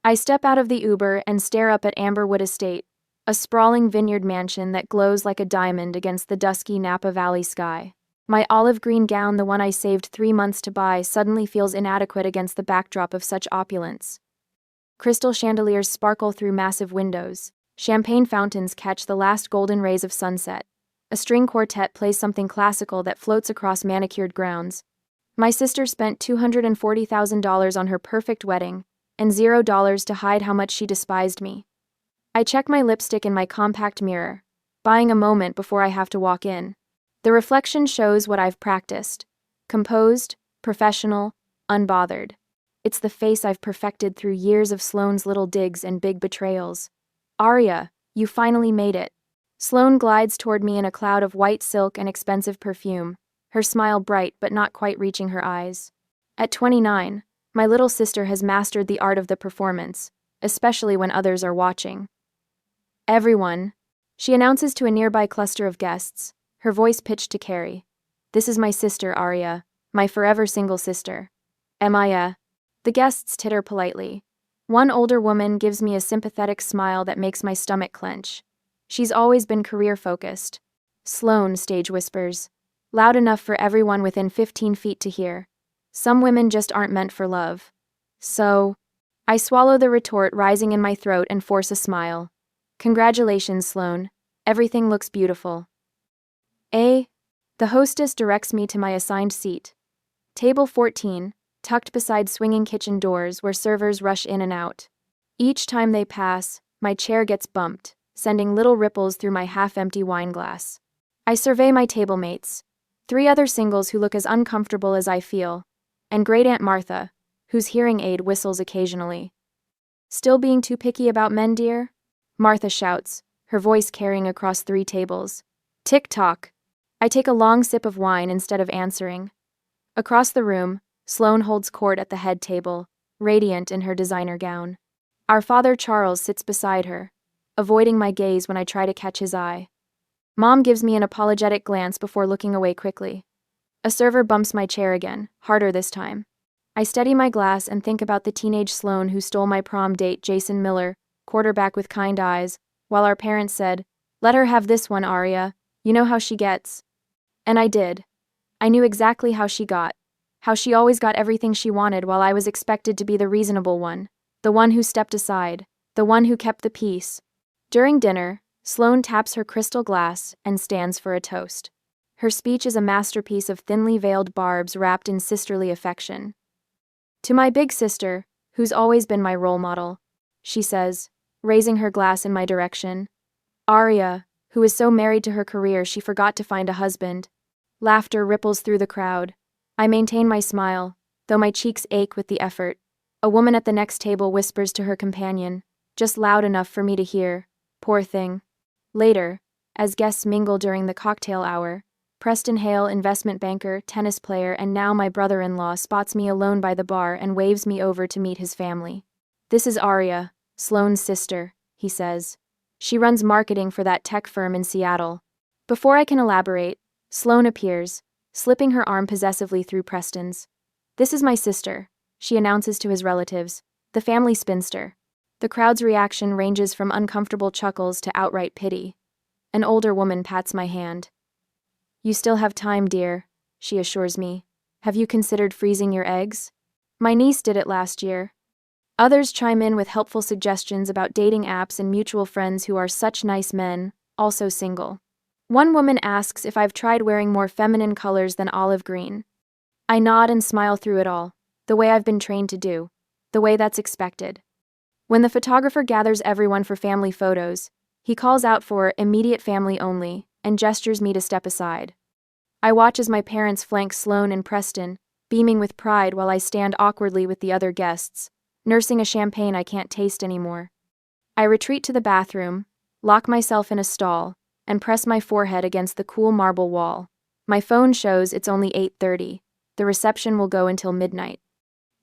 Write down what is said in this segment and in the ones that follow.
I step out of the Uber and stare up at Amberwood Estate, a sprawling vineyard mansion that glows like a diamond against the dusky Napa Valley sky. My olive green gown, the one I saved 3 months to buy, suddenly feels inadequate against the backdrop of such opulence. Crystal chandeliers sparkle through massive windows. Champagne fountains catch the last golden rays of sunset. A string quartet plays something classical that floats across manicured grounds. My sister spent $240,000 on her perfect wedding, and $0 to hide how much she despised me. I check my lipstick in my compact mirror, buying a moment before I have to walk in. The reflection shows what I've practiced: composed, professional, unbothered. It's the face I've perfected through years of Sloane's little digs and big betrayals. Aria, you finally made it. Sloane glides toward me in a cloud of white silk and expensive perfume, her smile bright but not quite reaching her eyes. At 29, my little sister has mastered the art of the performance, especially when others are watching. Everyone, she announces to a nearby cluster of guests, her voice pitched to Carrie. This is my sister, Aria, my forever single sister. Mia. The guests titter politely. One older woman gives me a sympathetic smile that makes my stomach clench. She's always been career-focused. Sloane, stage whispers, loud enough for everyone within 15 feet to hear. Some women just aren't meant for love. So, I swallow the retort rising in my throat and force a smile. Congratulations, Sloane. Everything looks beautiful. The hostess directs me to my assigned seat. Table 14, tucked beside swinging kitchen doors where servers rush in and out. Each time they pass, my chair gets bumped, sending little ripples through my half-empty wine glass. I survey my table mates, 3 other singles who look as uncomfortable as I feel, and Great Aunt Martha, whose hearing aid whistles occasionally. Still being too picky about men, dear? Martha shouts, her voice carrying across 3 tables. Tick-tock. I take a long sip of wine instead of answering. Across the room, Sloane holds court at the head table, radiant in her designer gown. Our father Charles sits beside her, avoiding my gaze when I try to catch his eye. Mom gives me an apologetic glance before looking away quickly. A server bumps my chair again, harder this time. I steady my glass and think about the teenage Sloane who stole my prom date, Jason Miller, quarterback with kind eyes, while our parents said, "Let her have this one, Aria. You know how she gets." And I did. I knew exactly how she got. How she always got everything she wanted while I was expected to be the reasonable one, the one who stepped aside, the one who kept the peace. During dinner, Sloane taps her crystal glass and stands for a toast. Her speech is a masterpiece of thinly veiled barbs wrapped in sisterly affection. To my big sister, who's always been my role model, she says, raising her glass in my direction. Aria, who is so married to her career she forgot to find a husband. Laughter ripples through the crowd. I maintain my smile, though my cheeks ache with the effort. A woman at the next table whispers to her companion, just loud enough for me to hear, "Poor thing." Later, as guests mingle during the cocktail hour, Preston Hale, investment banker, tennis player, and now my brother-in-law, spots me alone by the bar and waves me over to meet his family. "This is Aria, Sloane's sister," he says. "She runs marketing for that tech firm in Seattle." Before I can elaborate, Sloane appears, slipping her arm possessively through Preston's. "This is my sister," she announces to his relatives, "the family spinster." The crowd's reaction ranges from uncomfortable chuckles to outright pity. An older woman pats my hand. "You still have time, dear," she assures me. "Have you considered freezing your eggs? My niece did it last year." Others chime in with helpful suggestions about dating apps and mutual friends who are such nice men, also single. One woman asks if I've tried wearing more feminine colors than olive green. I nod and smile through it all, the way I've been trained to do, the way that's expected. When the photographer gathers everyone for family photos, he calls out for "immediate family only" and gestures me to step aside. I watch as my parents flank Sloane and Preston, beaming with pride while I stand awkwardly with the other guests, nursing a champagne I can't taste anymore. I retreat to the bathroom, lock myself in a stall, and press my forehead against the cool marble wall. My phone shows it's only 8:30. The reception will go until midnight.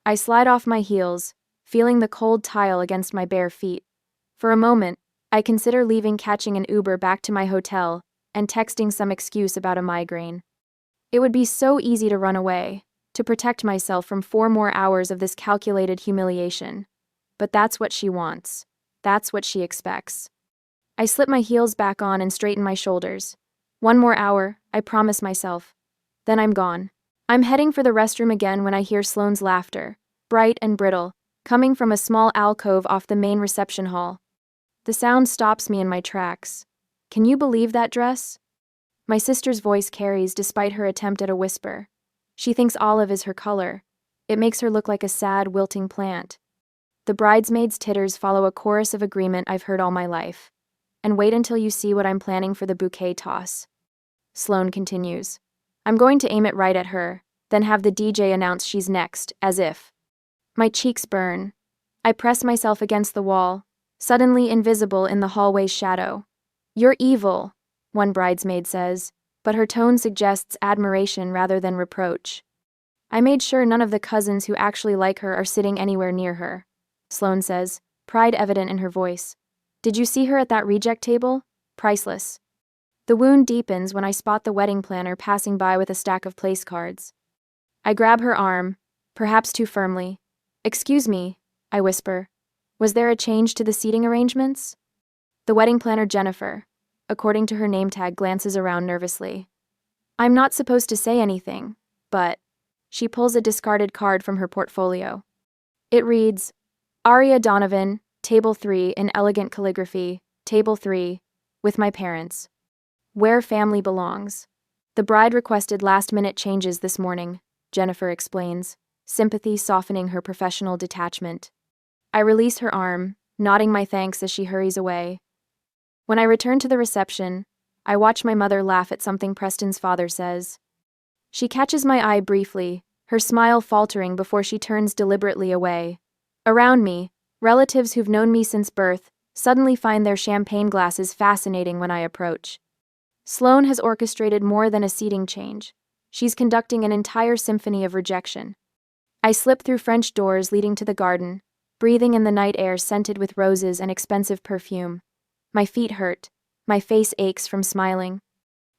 I slide off my heels, feeling the cold tile against my bare feet. For a moment, I consider leaving, catching an Uber back to my hotel, and texting some excuse about a migraine. It would be so easy to run away, to protect myself from 4 more hours of this calculated humiliation. But that's what she wants. That's what she expects. I slip my heels back on and straighten my shoulders. 1 more hour, I promise myself. Then I'm gone. I'm heading for the restroom again when I hear Sloane's laughter, bright and brittle, coming from a small alcove off the main reception hall. The sound stops me in my tracks. Can you believe that dress? My sister's voice carries despite her attempt at a whisper. She thinks olive is her color. It makes her look like a sad, wilting plant. The bridesmaids' titters follow a chorus of agreement I've heard all my life. And wait until you see what I'm planning for the bouquet toss. Sloane continues. I'm going to aim it right at her, then have the DJ announce she's next, as if. My cheeks burn. I press myself against the wall, suddenly invisible in the hallway's shadow. You're evil, one bridesmaid says, but her tone suggests admiration rather than reproach. I made sure none of the cousins who actually like her are sitting anywhere near her, Sloane says, pride evident in her voice. Did you see her at that reject table? Priceless. The wound deepens when I spot the wedding planner passing by with a stack of place cards. I grab her arm, perhaps too firmly. Excuse me, I whisper. Was there a change to the seating arrangements? The wedding planner Jennifer, according to her name tag, glances around nervously. I'm not supposed to say anything, but... She pulls a discarded card from her portfolio. It reads, Aria Donovan, Table 3 in elegant calligraphy, Table 3, with my parents. Where family belongs. The bride requested last-minute changes this morning, Jennifer explains, sympathy softening her professional detachment. I release her arm, nodding my thanks as she hurries away. When I return to the reception, I watch my mother laugh at something Preston's father says. She catches my eye briefly, her smile faltering before she turns deliberately away. Around me, relatives who've known me since birth suddenly find their champagne glasses fascinating when I approach. Sloane has orchestrated more than a seating change. She's conducting an entire symphony of rejection. I slip through French doors leading to the garden, breathing in the night air scented with roses and expensive perfume. My feet hurt. My face aches from smiling.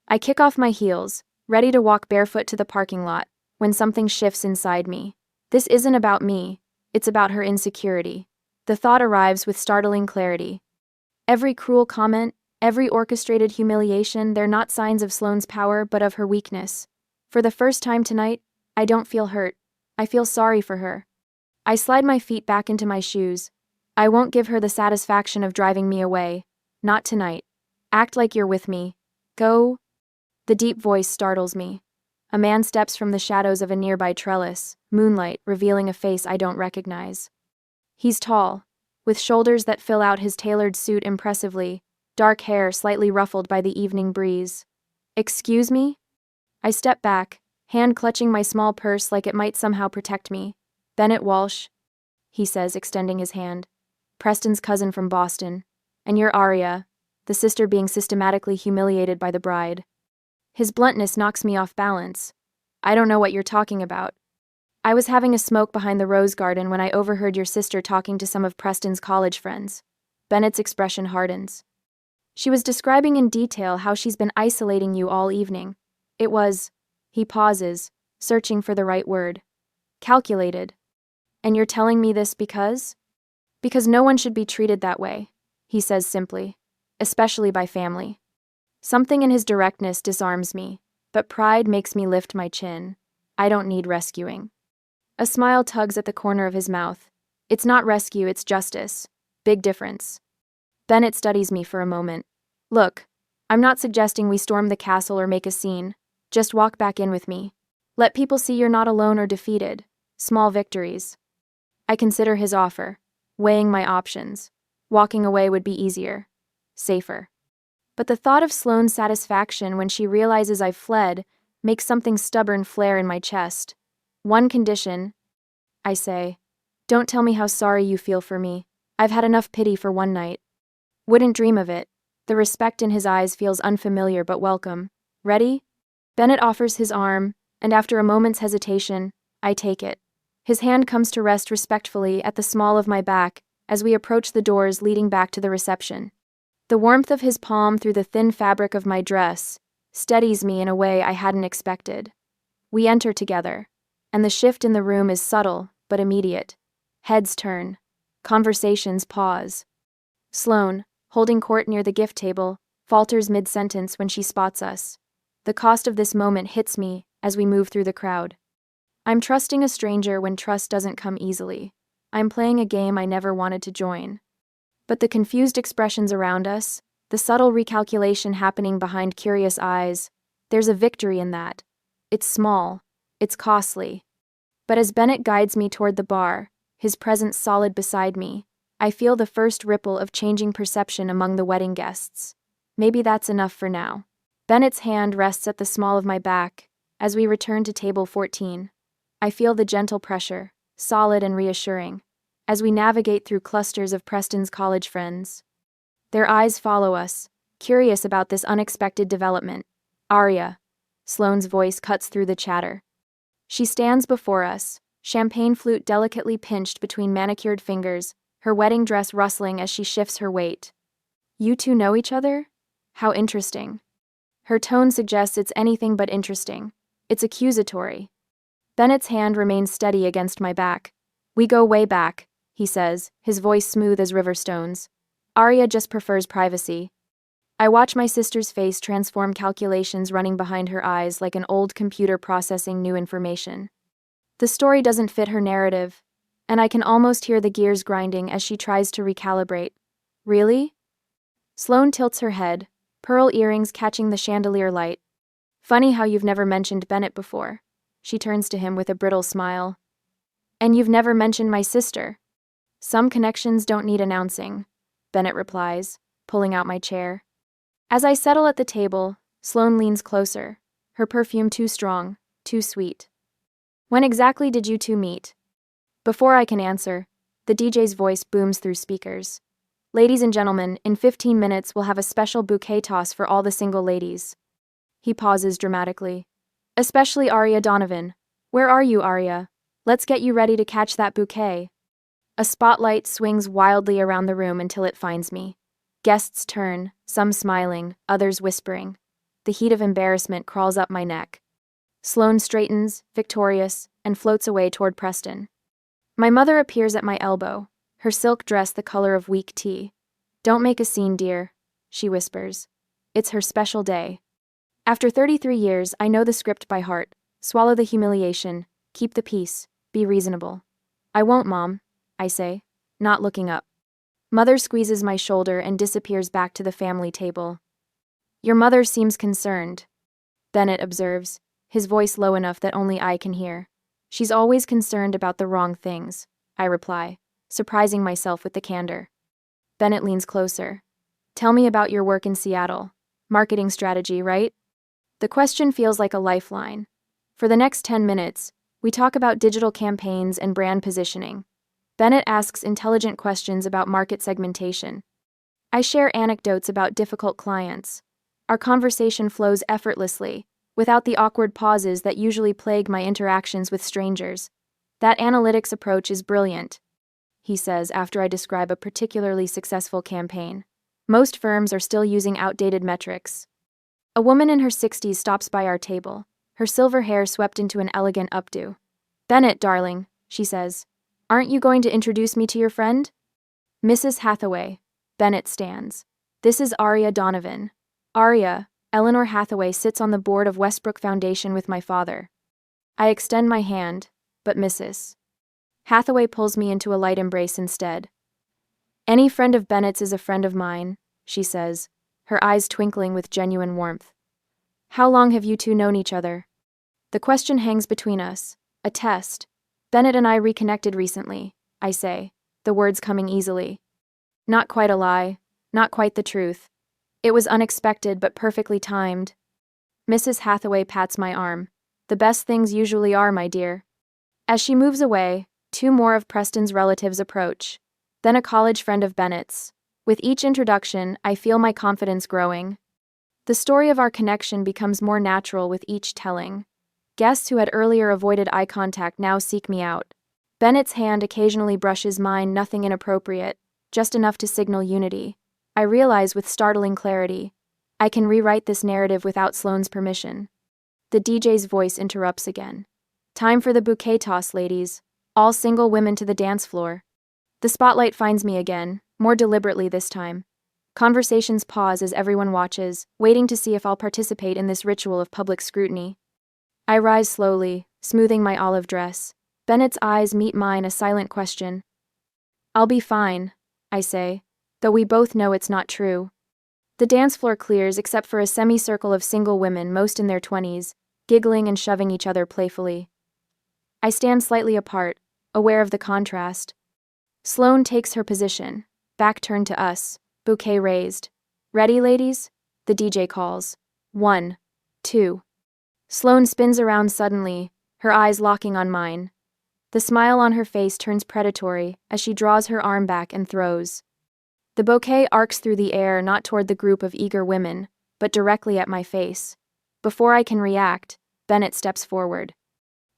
I kick off my heels, ready to walk barefoot to the parking lot, when something shifts inside me. This isn't about me, it's about her insecurity. The thought arrives with startling clarity. Every cruel comment, every orchestrated humiliation, they're not signs of Sloane's power but of her weakness. For the first time tonight, I don't feel hurt. I feel sorry for her. I slide my feet back into my shoes. I won't give her the satisfaction of driving me away. Not tonight. Act like you're with me. Go. The deep voice startles me. A man steps from the shadows of a nearby trellis, moonlight revealing a face I don't recognize. He's tall, with shoulders that fill out his tailored suit impressively, dark hair slightly ruffled by the evening breeze. Excuse me? I step back, hand clutching my small purse like it might somehow protect me. Bennett Walsh, he says, extending his hand. Preston's cousin from Boston. And you're Aria, the sister being systematically humiliated by the bride. His bluntness knocks me off balance. I don't know what you're talking about. I was having a smoke behind the rose garden when I overheard your sister talking to some of Preston's college friends. Bennett's expression hardens. She was describing in detail how she's been isolating you all evening. It was, he pauses, searching for the right word. Calculated. And you're telling me this because? Because no one should be treated that way, he says simply, especially by family. Something in his directness disarms me, but pride makes me lift my chin. I don't need rescuing. A smile tugs at the corner of his mouth. It's not rescue, it's justice. Big difference. Bennett studies me for a moment. Look, I'm not suggesting we storm the castle or make a scene. Just walk back in with me. Let people see you're not alone or defeated. Small victories. I consider his offer, weighing my options. Walking away would be easier. Safer. But the thought of Sloane's satisfaction when she realizes I've fled makes something stubborn flare in my chest. One condition, I say. Don't tell me how sorry you feel for me. I've had enough pity for one night. Wouldn't dream of it. The respect in his eyes feels unfamiliar but welcome. Ready? Bennett offers his arm, and after a moment's hesitation, I take it. His hand comes to rest respectfully at the small of my back as we approach the doors leading back to the reception. The warmth of his palm through the thin fabric of my dress steadies me in a way I hadn't expected. We enter together, and the shift in the room is subtle but immediate. Heads turn. Conversations pause. Sloane, holding court near the gift table, falters mid-sentence when she spots us. The cost of this moment hits me as we move through the crowd. I'm trusting a stranger when trust doesn't come easily. I'm playing a game I never wanted to join. But the confused expressions around us, the subtle recalculation happening behind curious eyes, there's a victory in that. It's small. It's costly. But as Bennett guides me toward the bar, his presence solid beside me, I feel the first ripple of changing perception among the wedding guests. Maybe that's enough for now. Bennett's hand rests at the small of my back as we return to table 14. I feel the gentle pressure, solid and reassuring, as we navigate through clusters of Preston's college friends. Their eyes follow us, curious about this unexpected development. Aria. Sloane's voice cuts through the chatter. She stands before us, champagne flute delicately pinched between manicured fingers, her wedding dress rustling as she shifts her weight. You two know each other? How interesting. Her tone suggests it's anything but interesting. It's accusatory. Bennett's hand remains steady against my back. We go way back, he says, his voice smooth as river stones. Aria just prefers privacy. I watch my sister's face transform, calculations running behind her eyes like an old computer processing new information. The story doesn't fit her narrative, and I can almost hear the gears grinding as she tries to recalibrate. Really? Sloane tilts her head, pearl earrings catching the chandelier light. Funny how you've never mentioned Bennett before. She turns to him with a brittle smile. And you've never mentioned my sister. Some connections don't need announcing, Bennett replies, pulling out my chair. As I settle at the table, Sloane leans closer, her perfume too strong, too sweet. When exactly did you two meet? Before I can answer, the DJ's voice booms through speakers. Ladies and gentlemen, in 15 minutes we'll have a special bouquet toss for all the single ladies. He pauses dramatically. Especially Aria Donovan. Where are you, Aria? Let's get you ready to catch that bouquet. A spotlight swings wildly around the room until it finds me. Guests turn, some smiling, others whispering. The heat of embarrassment crawls up my neck. Sloane straightens, victorious, and floats away toward Preston. My mother appears at my elbow, her silk dress the color of weak tea. Don't make a scene, dear, she whispers. It's her special day. After 33 years, I know the script by heart. Swallow the humiliation, keep the peace, be reasonable. I won't, Mom, I say, not looking up. Mother squeezes my shoulder and disappears back to the family table. Your mother seems concerned, Bennett observes, his voice low enough that only I can hear. She's always concerned about the wrong things, I reply, surprising myself with the candor. Bennett leans closer. Tell me about your work in Seattle. Marketing strategy, right? The question feels like a lifeline. For the next 10 minutes, we talk about digital campaigns and brand positioning. Bennett asks intelligent questions about market segmentation. I share anecdotes about difficult clients. Our conversation flows effortlessly, without the awkward pauses that usually plague my interactions with strangers. That analytics approach is brilliant, he says after I describe a particularly successful campaign. Most firms are still using outdated metrics. A woman in her 60s stops by our table, her silver hair swept into an elegant updo. Bennett, darling, she says. Aren't you going to introduce me to your friend? Mrs. Hathaway. Bennett stands. This is Aria Donovan. Aria, Eleanor Hathaway sits on the board of Westbrook Foundation with my father. I extend my hand, but Mrs. Hathaway pulls me into a light embrace instead. Any friend of Bennett's is a friend of mine, she says, her eyes twinkling with genuine warmth. How long have you two known each other? The question hangs between us, a test. Bennett and I reconnected recently, I say, the words coming easily. Not quite a lie, not quite the truth. It was unexpected but perfectly timed. Mrs. Hathaway pats my arm. The best things usually are, my dear. As she moves away, two more of Preston's relatives approach, then a college friend of Bennett's. With each introduction, I feel my confidence growing. The story of our connection becomes more natural with each telling. Guests who had earlier avoided eye contact now seek me out. Bennett's hand occasionally brushes mine, nothing inappropriate, just enough to signal unity. I realize with startling clarity, I can rewrite this narrative without Sloane's permission. The DJ's voice interrupts again. Time for the bouquet toss, ladies. All single women to the dance floor. The spotlight finds me again, more deliberately this time. Conversations pause as everyone watches, waiting to see if I'll participate in this ritual of public scrutiny. I rise slowly, smoothing my olive dress. Bennett's eyes meet mine, a silent question. "I'll be fine," I say, though we both know it's not true. The dance floor clears except for a semicircle of single women, most in their 20s, giggling and shoving each other playfully. I stand slightly apart, aware of the contrast. Sloane takes her position, back turned to us, bouquet raised. "Ready, ladies?" the DJ calls. 1, 2. Sloane spins around suddenly, her eyes locking on mine. The smile on her face turns predatory as she draws her arm back and throws. The bouquet arcs through the air, not toward the group of eager women, but directly at my face. Before I can react, Bennett steps forward.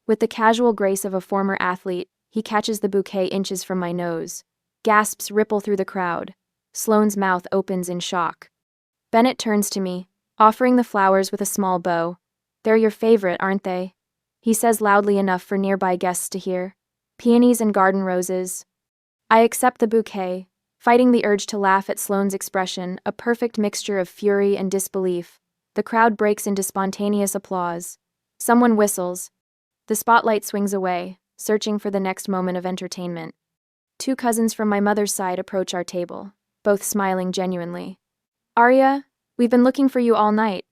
With the casual grace of a former athlete, he catches the bouquet inches from my nose. Gasps ripple through the crowd. Sloane's mouth opens in shock. Bennett turns to me, offering the flowers with a small bow. "They're your favorite, aren't they?" he says loudly enough for nearby guests to hear. "Peonies and garden roses." I accept the bouquet, fighting the urge to laugh at Sloane's expression, a perfect mixture of fury and disbelief. The crowd breaks into spontaneous applause. Someone whistles. The spotlight swings away, searching for the next moment of entertainment. 2 cousins from my mother's side approach our table, both smiling genuinely. "Aria, we've been looking for you all night,"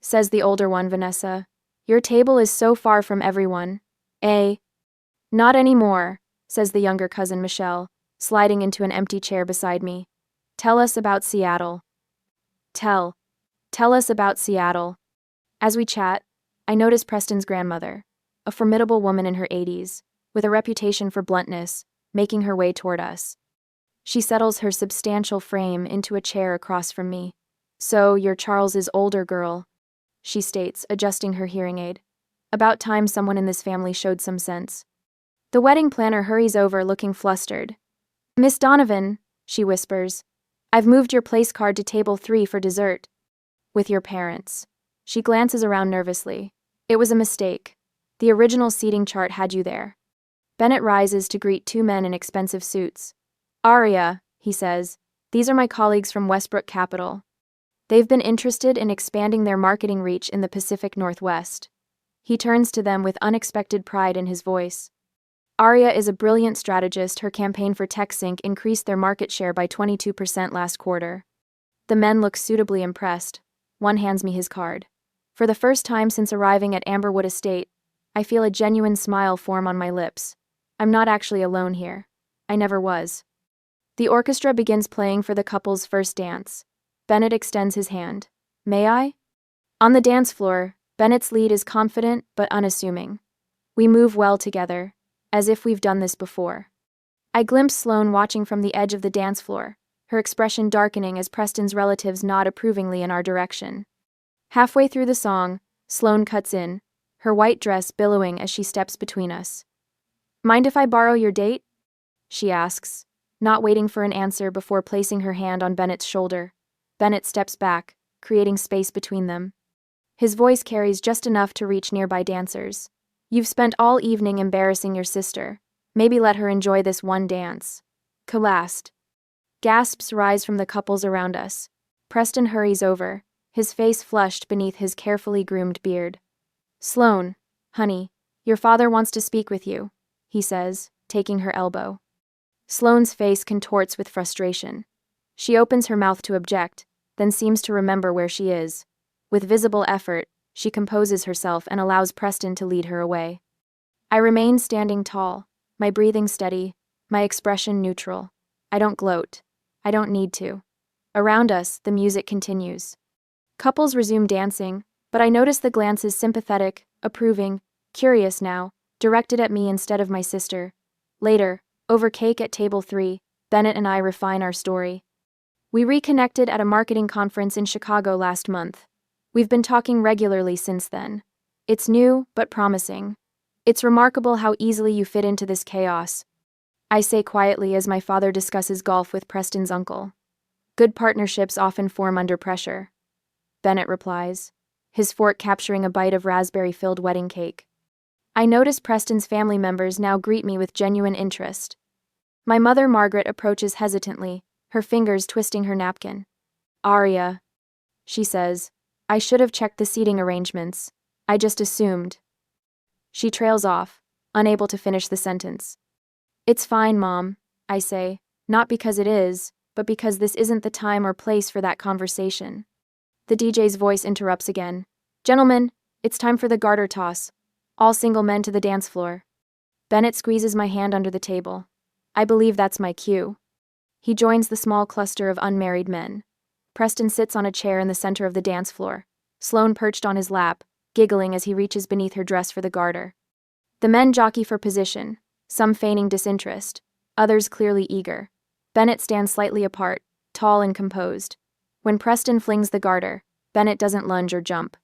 says the older one, Vanessa. "Your table is so far from everyone." "Eh?" "Not anymore," says the younger cousin, Michelle, sliding into an empty chair beside me. "Tell us about Seattle." Tell us about Seattle. As we chat, I notice Preston's grandmother, a formidable woman in her 80s, with a reputation for bluntness, making her way toward us. She settles her substantial frame into a chair across from me. "So, you're Charles's older girl," she states, adjusting her hearing aid. About time someone in this family showed some sense. The wedding planner hurries over, looking flustered. "Miss Donovan," she whispers, "I've moved your place card to table 3 for dessert." "With your parents." She glances around nervously. "It was a mistake. The original seating chart had you there." Bennett rises to greet 2 men in expensive suits. "Aria," he says, "these are my colleagues from Westbrook Capital. They've been interested in expanding their marketing reach in the Pacific Northwest." He turns to them with unexpected pride in his voice. Aria is a brilliant strategist. Her campaign for TechSync increased their market share by 22% last quarter. The men look suitably impressed. One hands me his card. For the first time since arriving at Amberwood Estate, I feel a genuine smile form on my lips. I'm not actually alone here. I never was. The orchestra begins playing for the couple's first dance. Bennett extends his hand. "May I?" On the dance floor, Bennett's lead is confident but unassuming. We move well together, as if we've done this before. I glimpse Sloane watching from the edge of the dance floor, her expression darkening as Preston's relatives nod approvingly in our direction. Halfway through the song, Sloane cuts in, her white dress billowing as she steps between us. "Mind if I borrow your date?" she asks, not waiting for an answer before placing her hand on Bennett's shoulder. Bennett steps back, creating space between them. His voice carries just enough to reach nearby dancers. "You've spent all evening embarrassing your sister. Maybe let her enjoy this one dance." Collapsed. Gasps rise from the couples around us. Preston hurries over, his face flushed beneath his carefully groomed beard. "Sloane, honey, your father wants to speak with you," he says, taking her elbow. Sloane's face contorts with frustration. She opens her mouth to object, then seems to remember where she is. With visible effort, she composes herself and allows Preston to lead her away. I remain standing tall, my breathing steady, my expression neutral. I don't gloat. I don't need to. Around us, the music continues. Couples resume dancing, but I notice the glances sympathetic, approving, curious now, directed at me instead of my sister. Later, over cake at table 3, Bennett and I refine our story. We reconnected at a marketing conference in Chicago last month. We've been talking regularly since then. It's new, but promising. "It's remarkable how easily you fit into this chaos," I say quietly as my father discusses golf with Preston's uncle. "Good partnerships often form under pressure," Bennett replies, his fork capturing a bite of raspberry-filled wedding cake. I notice Preston's family members now greet me with genuine interest. My mother Margaret approaches hesitantly, her fingers twisting her napkin. Aria, she says. I should have checked the seating arrangements. I just assumed. She trails off, unable to finish the sentence. It's fine, Mom, I say, not because it is, but because this isn't the time or place for that conversation. The DJ's voice interrupts again. Gentlemen, it's time for the garter toss. All single men to the dance floor. Bennett squeezes my hand under the table. I believe that's my cue. He joins the small cluster of unmarried men. Preston sits on a chair in the center of the dance floor, Sloane perched on his lap, giggling as he reaches beneath her dress for the garter. The men jockey for position, some feigning disinterest, others clearly eager. Bennett stands slightly apart, tall and composed. When Preston flings the garter, Bennett doesn't lunge or jump.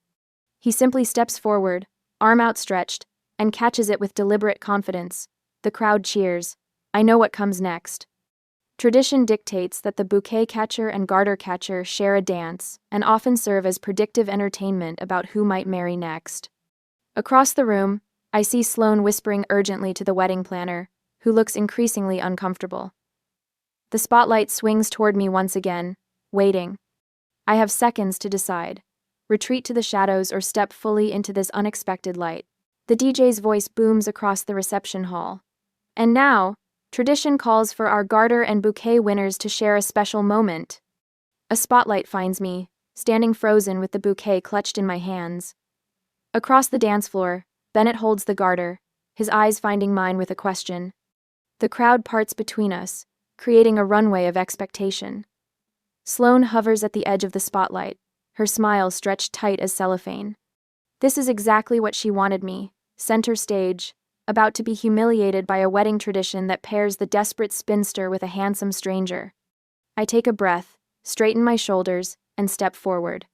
He simply steps forward, arm outstretched, and catches it with deliberate confidence. The crowd cheers. I know what comes next. Tradition dictates that the bouquet catcher and garter catcher share a dance and often serve as predictive entertainment about who might marry next. Across the room, I see Sloane whispering urgently to the wedding planner, who looks increasingly uncomfortable. The spotlight swings toward me once again, waiting. I have seconds to decide. Retreat to the shadows or step fully into this unexpected light. The DJ's voice booms across the reception hall. And now, tradition calls for our garter and bouquet winners to share a special moment. A spotlight finds me, standing frozen with the bouquet clutched in my hands. Across the dance floor, Bennett holds the garter, his eyes finding mine with a question. The crowd parts between us, creating a runway of expectation. Sloane hovers at the edge of the spotlight, her smile stretched tight as cellophane. This is exactly what she wanted me, center stage, about to be humiliated by a wedding tradition that pairs the desperate spinster with a handsome stranger. I take a breath, straighten my shoulders, and step forward.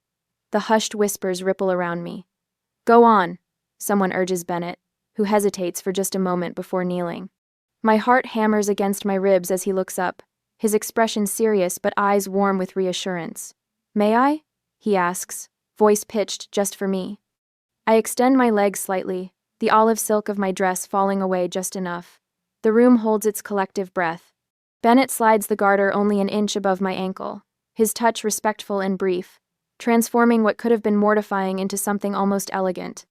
The hushed whispers ripple around me. Go on, someone urges Bennett, who hesitates for just a moment before kneeling. My heart hammers against my ribs as he looks up, his expression serious but eyes warm with reassurance. May I? He asks, voice pitched just for me. I extend my legs slightly, the olive silk of my dress falling away just enough. The room holds its collective breath. Bennett slides the garter only an inch above my ankle, his touch respectful and brief, transforming what could have been mortifying into something almost elegant.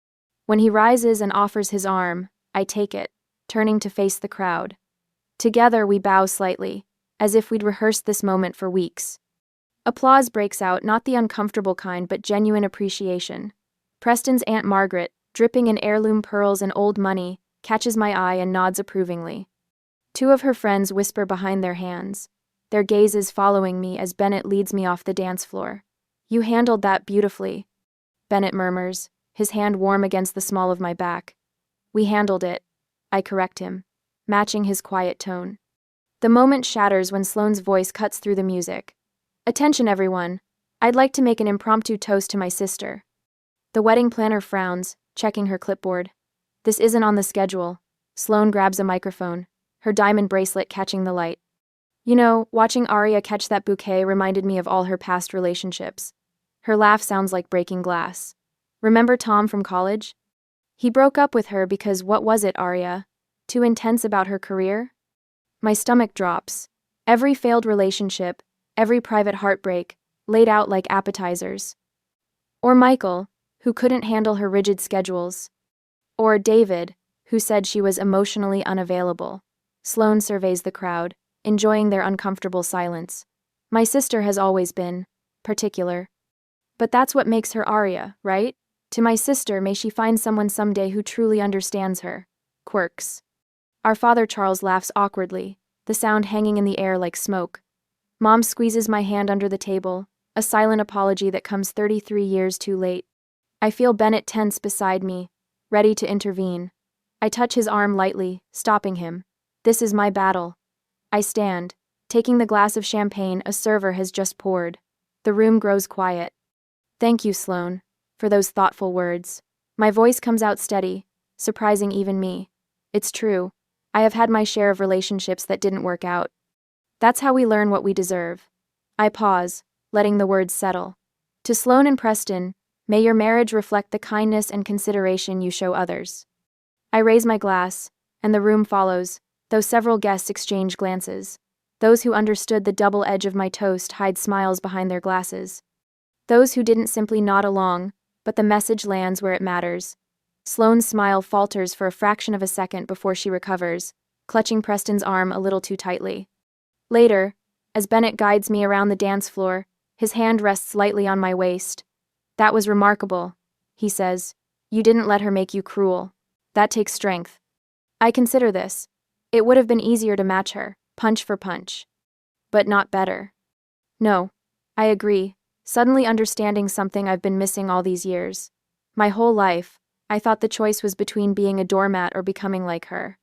When he rises and offers his arm, I take it, turning to face the crowd. Together we bow slightly, as if we'd rehearsed this moment for weeks. Applause breaks out, not the uncomfortable kind but genuine appreciation. Preston's Aunt Margaret, dripping in heirloom pearls and old money, catches my eye and nods approvingly. Two of her friends whisper behind their hands, their gazes following me as Bennett leads me off the dance floor. You handled that beautifully, Bennett murmurs, his hand warm against the small of my back. We handled it, I correct him, matching his quiet tone. The moment shatters when Sloane's voice cuts through the music. Attention everyone, I'd like to make an impromptu toast to my sister. The wedding planner frowns, checking her clipboard. This isn't on the schedule. Sloane grabs a microphone, her diamond bracelet catching the light. You know, watching Aria catch that bouquet reminded me of all her past relationships. Her laugh sounds like breaking glass. Remember Tom from college? He broke up with her because what was it, Aria? Too intense about her career? My stomach drops. Every failed relationship, every private heartbreak, laid out like appetizers. Or Michael, who couldn't handle her rigid schedules. Or David, who said she was emotionally unavailable. Sloane surveys the crowd, enjoying their uncomfortable silence. My sister has always been particular. But that's what makes her Aria, right? To my sister, may she find someone someday who truly understands her quirks. Our father Charles laughs awkwardly, the sound hanging in the air like smoke. Mom squeezes my hand under the table, a silent apology that comes 33 years too late. I feel Bennett tense beside me, ready to intervene. I touch his arm lightly, stopping him. This is my battle. I stand, taking the glass of champagne a server has just poured. The room grows quiet. Thank you, Sloane, for those thoughtful words. My voice comes out steady, surprising even me. It's true. I have had my share of relationships that didn't work out. That's how we learn what we deserve. I pause, letting the words settle. To Sloane and Preston, may your marriage reflect the kindness and consideration you show others. I raise my glass, and the room follows, though several guests exchange glances. Those who understood the double edge of my toast hide smiles behind their glasses. Those who didn't simply nod along, but the message lands where it matters. Sloane's smile falters for a fraction of a second before she recovers, clutching Preston's arm a little too tightly. Later, as Bennett guides me around the dance floor, his hand rests lightly on my waist. "That was remarkable," he says. "You didn't let her make you cruel. That takes strength." I consider this. It would have been easier to match her, punch for punch. But not better. No, I agree, suddenly understanding something I've been missing all these years. My whole life, I thought the choice was between being a doormat or becoming like her.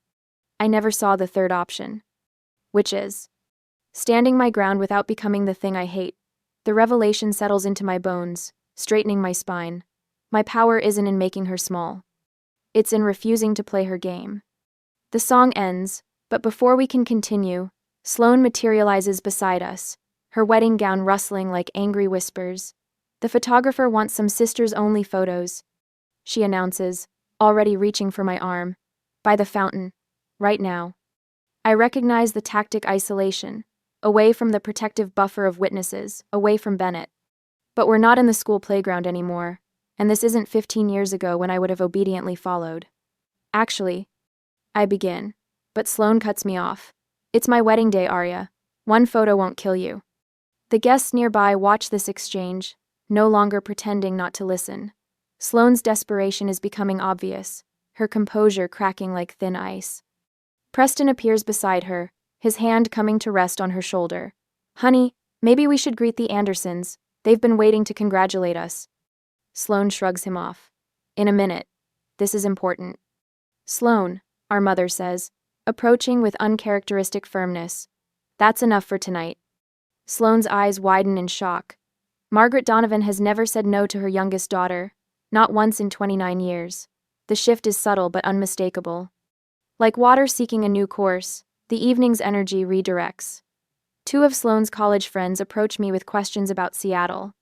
I never saw the third option. Which is standing my ground without becoming the thing I hate. The revelation settles into my bones, straightening my spine. My power isn't in making her small. It's in refusing to play her game. The song ends, but before we can continue, Sloane materializes beside us, her wedding gown rustling like angry whispers. "The photographer wants some sisters-only photos," she announces, already reaching for my arm. "By the fountain. Right now." I recognize the tactic: isolation. Away from the protective buffer of witnesses, away from Bennett. But we're not in the school playground anymore, and this isn't 15 years ago when I would have obediently followed. "Actually," I begin, but Sloane cuts me off. "It's my wedding day, Aria. One photo won't kill you." The guests nearby watch this exchange, no longer pretending not to listen. Sloane's desperation is becoming obvious, her composure cracking like thin ice. Preston appears beside her, his hand coming to rest on her shoulder. "Honey, maybe we should greet the Andersons. They've been waiting to congratulate us." Sloane shrugs him off. "In a minute. This is important." "Sloane," our mother says, approaching with uncharacteristic firmness. "That's enough for tonight." Sloane's eyes widen in shock. Margaret Donovan has never said no to her youngest daughter, not once in 29 years. The shift is subtle but unmistakable. Like water seeking a new course, the evening's energy redirects. Two of Sloane's college friends approach me with questions about Seattle.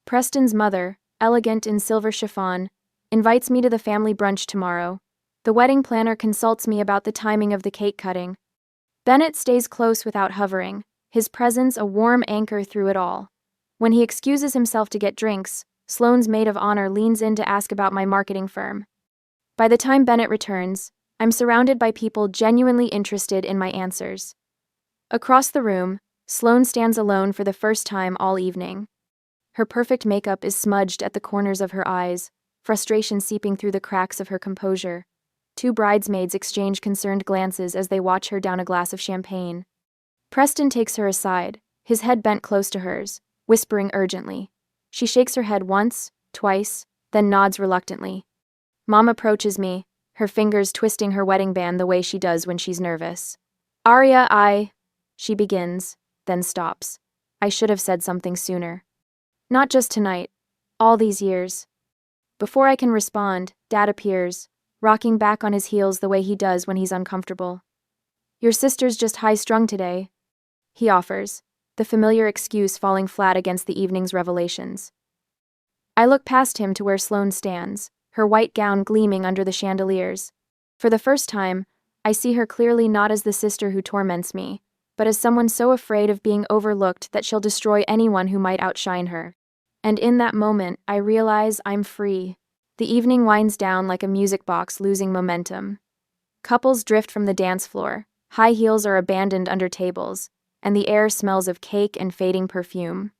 Preston's mother, elegant in silver chiffon, invites me to the family brunch tomorrow. The wedding planner consults me about the timing of the cake cutting. Bennett stays close without hovering, his presence a warm anchor through it all. When he excuses himself to get drinks, Sloane's maid of honor leans in to ask about my marketing firm. By the time Bennett returns, I'm surrounded by people genuinely interested in my answers. Across the room, Sloane stands alone for the first time all evening. Her perfect makeup is smudged at the corners of her eyes, frustration seeping through the cracks of her composure. Two bridesmaids exchange concerned glances as they watch her down a glass of champagne. Preston takes her aside, his head bent close to hers, whispering urgently. She shakes her head once, twice, then nods reluctantly. Mom approaches me, her fingers twisting her wedding band the way she does when she's nervous. "Aria, she begins, then stops. I should have said something sooner. Not just tonight, all these years." Before I can respond, Dad appears, rocking back on his heels the way he does when he's uncomfortable. "Your sister's just high-strung today," he offers, the familiar excuse falling flat against the evening's revelations. I look past him to where Sloane stands, her white gown gleaming under the chandeliers. For the first time, I see her clearly not as the sister who torments me, but as someone so afraid of being overlooked that she'll destroy anyone who might outshine her. And in that moment, I realize I'm free. The evening winds down like a music box losing momentum. Couples drift from the dance floor, high heels are abandoned under tables, and the air smells of cake and fading perfume.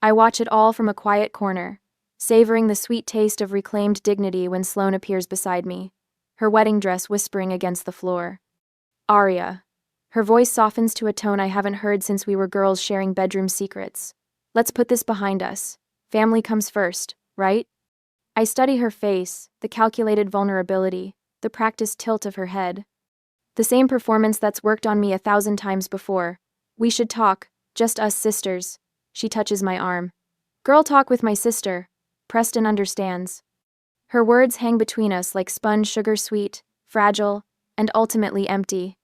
I watch it all from a quiet corner, savoring the sweet taste of reclaimed dignity when Sloane appears beside me, her wedding dress whispering against the floor. "Aria." Her voice softens to a tone I haven't heard since we were girls sharing bedroom secrets. "Let's put this behind us. Family comes first, right?" I study her face, the calculated vulnerability, the practiced tilt of her head. The same performance that's worked on me 1,000 times before. "We should talk, just us sisters." She touches my arm. "Girl talk with my sister." Preston understands. Her words hang between us like sponge sugar sweet, fragile, and ultimately empty.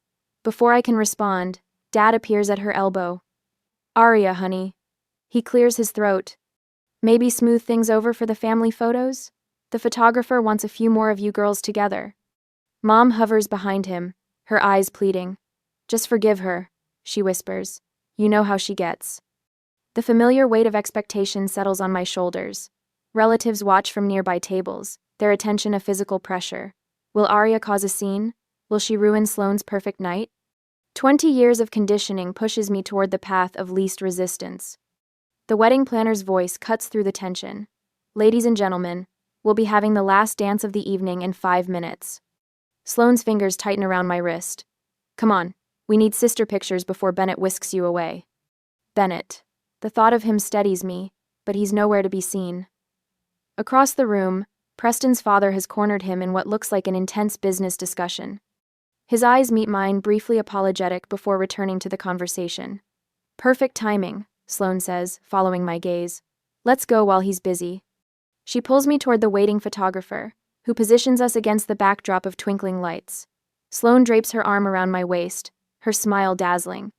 Before I can respond, Dad appears at her elbow. "Aria, honey." He clears his throat. "Maybe smooth things over for the family photos? The photographer wants a few more of you girls together." Mom hovers behind him, her eyes pleading. Just forgive her, she whispers. You know how she gets. The familiar weight of expectation settles on my shoulders. Relatives watch from nearby tables, their attention a physical pressure. Will Aria cause a scene? Will she ruin Sloane's perfect night? 20 years of conditioning pushes me toward the path of least resistance. The wedding planner's voice cuts through the tension. Ladies and gentlemen, we'll be having the last dance of the evening in 5 minutes. Sloane's fingers tighten around my wrist. Come on, we need sister pictures before Bennett whisks you away. Bennett. The thought of him steadies me, but he's nowhere to be seen. Across the room, Preston's father has cornered him in what looks like an intense business discussion. His eyes meet mine, briefly apologetic before returning to the conversation. Perfect timing, Sloane says, following my gaze. Let's go while he's busy. She pulls me toward the waiting photographer, who positions us against the backdrop of twinkling lights. Sloane drapes her arm around my waist, her smile dazzling.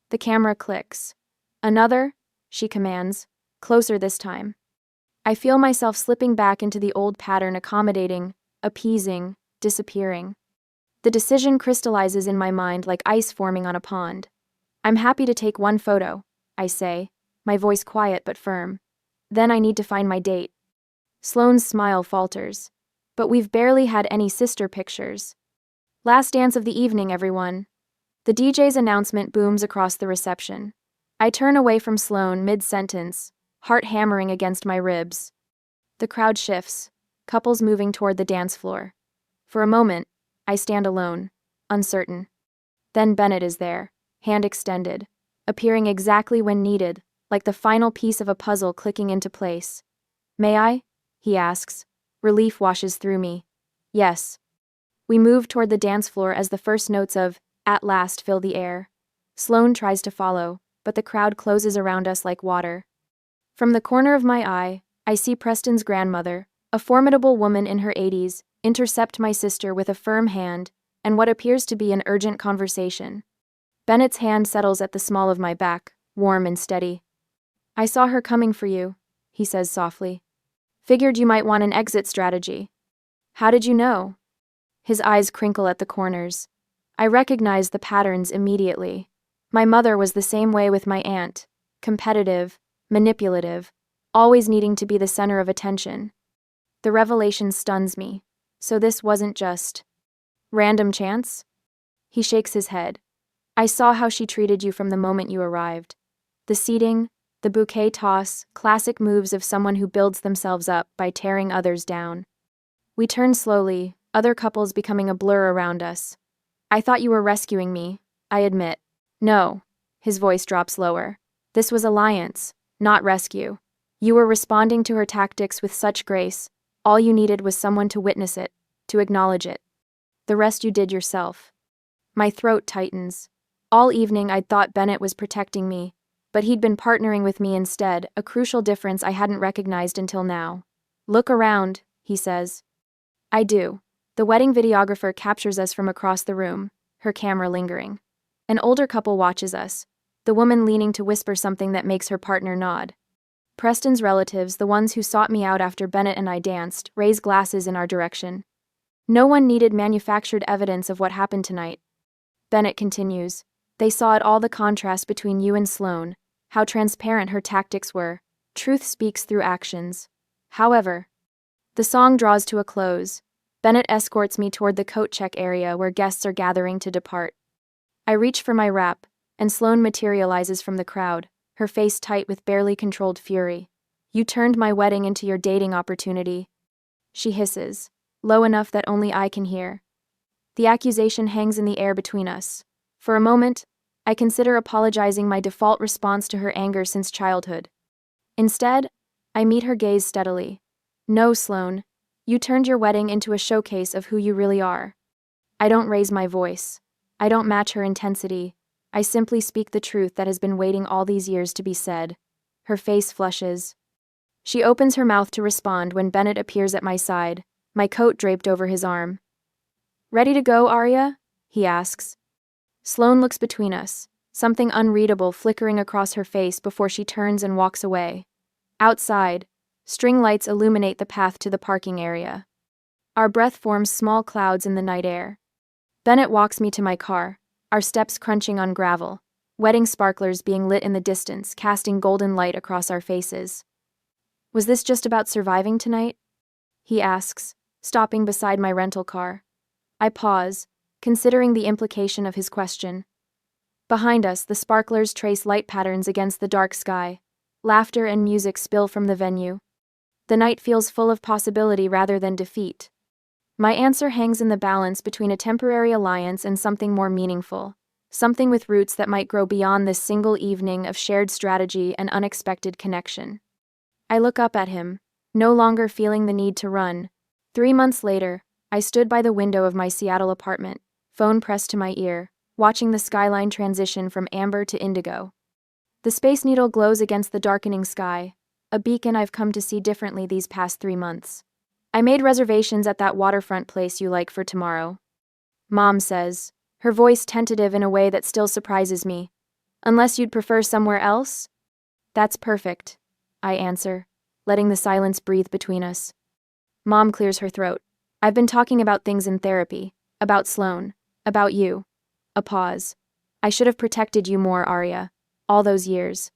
The camera clicks. Another, she commands, closer this time. I feel myself slipping back into the old pattern, accommodating, appeasing, disappearing. The decision crystallizes in my mind like ice forming on a pond. I'm happy to take one photo, I say, my voice quiet but firm. Then I need to find my date. Sloane's smile falters. But we've barely had any sister pictures. Last dance of the evening, everyone. The DJ's announcement booms across the reception. I turn away from Sloane mid-sentence, heart hammering against my ribs. The crowd shifts, couples moving toward the dance floor. For a moment, I stand alone, uncertain. Then Bennett is there, hand extended, appearing exactly when needed, like the final piece of a puzzle clicking into place. May I? He asks. Relief washes through me. Yes. We move toward the dance floor as the first notes of "At Last" fill the air. Sloane tries to follow, but the crowd closes around us like water. From the corner of my eye, I see Preston's grandmother, a formidable woman in her 80s, intercept my sister with a firm hand and what appears to be an urgent conversation. Bennett's hand settles at the small of my back, warm and steady. I saw her coming for you, he says softly. Figured you might want an exit strategy. How did you know? His eyes crinkle at the corners. I recognize the patterns immediately. My mother was the same way with my aunt, competitive, manipulative, always needing to be the center of attention. The revelation stuns me. So this wasn't just random chance? He shakes his head. I saw how she treated you from the moment you arrived. The seating, the bouquet toss, classic moves of someone who builds themselves up by tearing others down. We turn slowly, other couples becoming a blur around us. I thought you were rescuing me, I admit. No. His voice drops lower. This was alliance, not rescue. You were responding to her tactics with such grace. All you needed was someone to witness it, to acknowledge it. The rest you did yourself. My throat tightens. All evening I'd thought Bennett was protecting me, but he'd been partnering with me instead, a crucial difference I hadn't recognized until now. Look around, he says. I do. The wedding videographer captures us from across the room, her camera lingering. An older couple watches us, the woman leaning to whisper something that makes her partner nod. Preston's relatives, the ones who sought me out after Bennett and I danced, raise glasses in our direction. No one needed manufactured evidence of what happened tonight. Bennett continues. They saw it all, the contrast between you and Sloane, how transparent her tactics were. Truth speaks through actions. However, the song draws to a close. Bennett escorts me toward the coat check area where guests are gathering to depart. I reach for my wrap, and Sloane materializes from the crowd, her face tight with barely controlled fury. You turned my wedding into your dating opportunity. She hisses, low enough that only I can hear. The accusation hangs in the air between us. For a moment, I consider apologizing, my default response to her anger since childhood. Instead, I meet her gaze steadily. No, Sloane, you turned your wedding into a showcase of who you really are. I don't raise my voice. I don't match her intensity. I simply speak the truth that has been waiting all these years to be said. Her face flushes. She opens her mouth to respond when Bennett appears at my side, my coat draped over his arm. Ready to go, Aria? He asks. Sloane looks between us, something unreadable flickering across her face before she turns and walks away. Outside, string lights illuminate the path to the parking area. Our breath forms small clouds in the night air. Bennett walks me to my car, our steps crunching on gravel, wedding sparklers being lit in the distance, casting golden light across our faces. Was this just about surviving tonight? He asks, stopping beside my rental car. I pause, considering the implication of his question. Behind us, the sparklers trace light patterns against the dark sky. Laughter and music spill from the venue. The night feels full of possibility rather than defeat. My answer hangs in the balance between a temporary alliance and something more meaningful, something with roots that might grow beyond this single evening of shared strategy and unexpected connection. I look up at him, no longer feeling the need to run. 3 months later, I stood by the window of my Seattle apartment, phone pressed to my ear, watching the skyline transition from amber to indigo. The Space Needle glows against the darkening sky, a beacon I've come to see differently these past 3 months. I made reservations at that waterfront place you like for tomorrow. Mom says, her voice tentative in a way that still surprises me. Unless you'd prefer somewhere else? That's perfect, I answer, letting the silence breathe between us. Mom clears her throat. I've been talking about things in therapy, about Sloan, about you. A pause. I should have protected you more, Aria, all those years.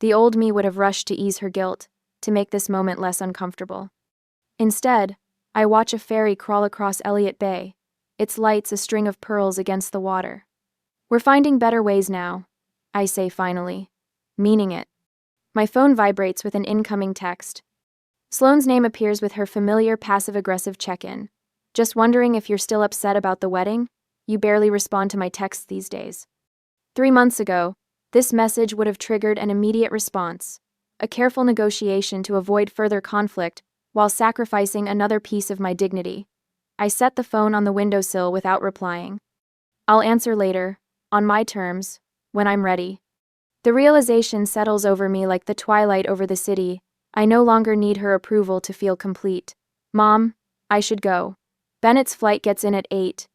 The old me would have rushed to ease her guilt, to make this moment less uncomfortable. Instead, I watch a ferry crawl across Elliott Bay, its lights a string of pearls against the water. We're finding better ways now, I say finally, meaning it. My phone vibrates with an incoming text. Sloane's name appears with her familiar passive-aggressive check-in. Just wondering if you're still upset about the wedding? You barely respond to my texts these days. 3 months ago, this message would have triggered an immediate response, a careful negotiation to avoid further conflict while sacrificing another piece of my dignity. I set the phone on the windowsill without replying. I'll answer later, on my terms, when I'm ready. The realization settles over me like the twilight over the city. I no longer need her approval to feel complete. Mom, I should go. Bennett's flight gets in at 8.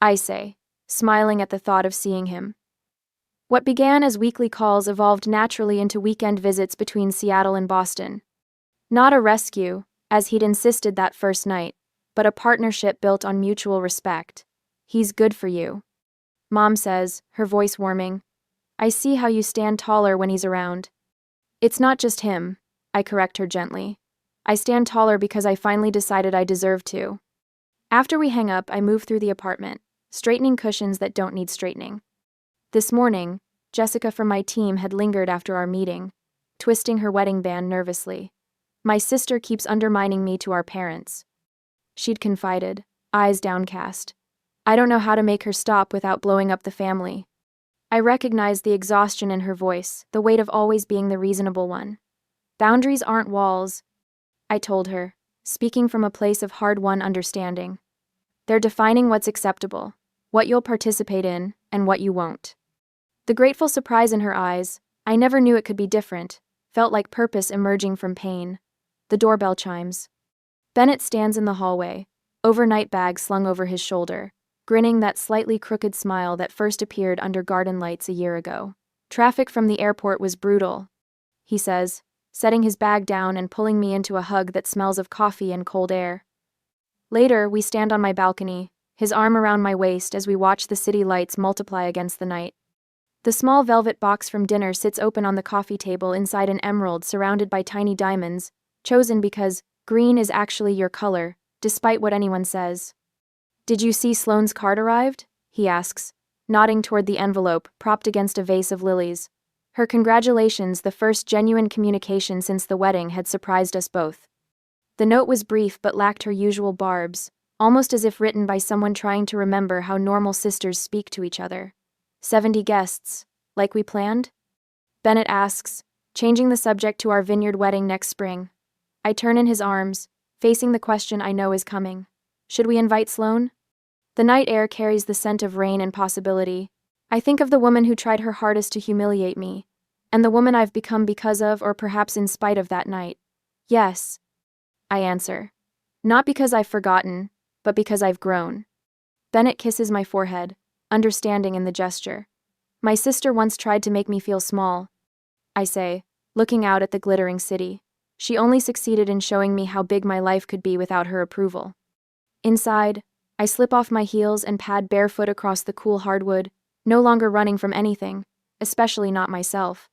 I say, smiling at the thought of seeing him. What began as weekly calls evolved naturally into weekend visits between Seattle and Boston. Not a rescue, as he'd insisted that first night, but a partnership built on mutual respect. He's good for you. Mom says, her voice warming. I see how you stand taller when he's around. It's not just him, I correct her gently. I stand taller because I finally decided I deserve to. After we hang up, I move through the apartment, straightening cushions that don't need straightening. This morning, Jessica from my team had lingered after our meeting, twisting her wedding band nervously. My sister keeps undermining me to our parents. She'd confided, eyes downcast. I don't know how to make her stop without blowing up the family. I recognized the exhaustion in her voice, the weight of always being the reasonable one. Boundaries aren't walls, I told her, speaking from a place of hard-won understanding. They're defining what's acceptable, what you'll participate in, and what you won't. The grateful surprise in her eyes, I never knew it could be different, felt like purpose emerging from pain. The doorbell chimes. Bennett stands in the hallway, overnight bag slung over his shoulder, grinning that slightly crooked smile that first appeared under garden lights a year ago. Traffic from the airport was brutal, he says, setting his bag down and pulling me into a hug that smells of coffee and cold air. Later, we stand on my balcony, his arm around my waist as we watch the city lights multiply against the night. The small velvet box from dinner sits open on the coffee table inside an emerald surrounded by tiny diamonds, chosen because green is actually your color, despite what anyone says. Did you see Sloane's card arrived? He asks, nodding toward the envelope propped against a vase of lilies. Her congratulations, the first genuine communication since the wedding, had surprised us both. The note was brief but lacked her usual barbs, almost as if written by someone trying to remember how normal sisters speak to each other. 70 guests, like we planned? Bennett asks, changing the subject to our vineyard wedding next spring. I turn in his arms, facing the question I know is coming. Should we invite Sloane? The night air carries the scent of rain and possibility. I think of the woman who tried her hardest to humiliate me, and the woman I've become because of, or perhaps in spite of, that night. Yes, I answer. Not because I've forgotten, but because I've grown. Bennett kisses my forehead, understanding in the gesture. My sister once tried to make me feel small, I say, looking out at the glittering city. She only succeeded in showing me how big my life could be without her approval. Inside, I slip off my heels and pad barefoot across the cool hardwood, no longer running from anything, especially not myself.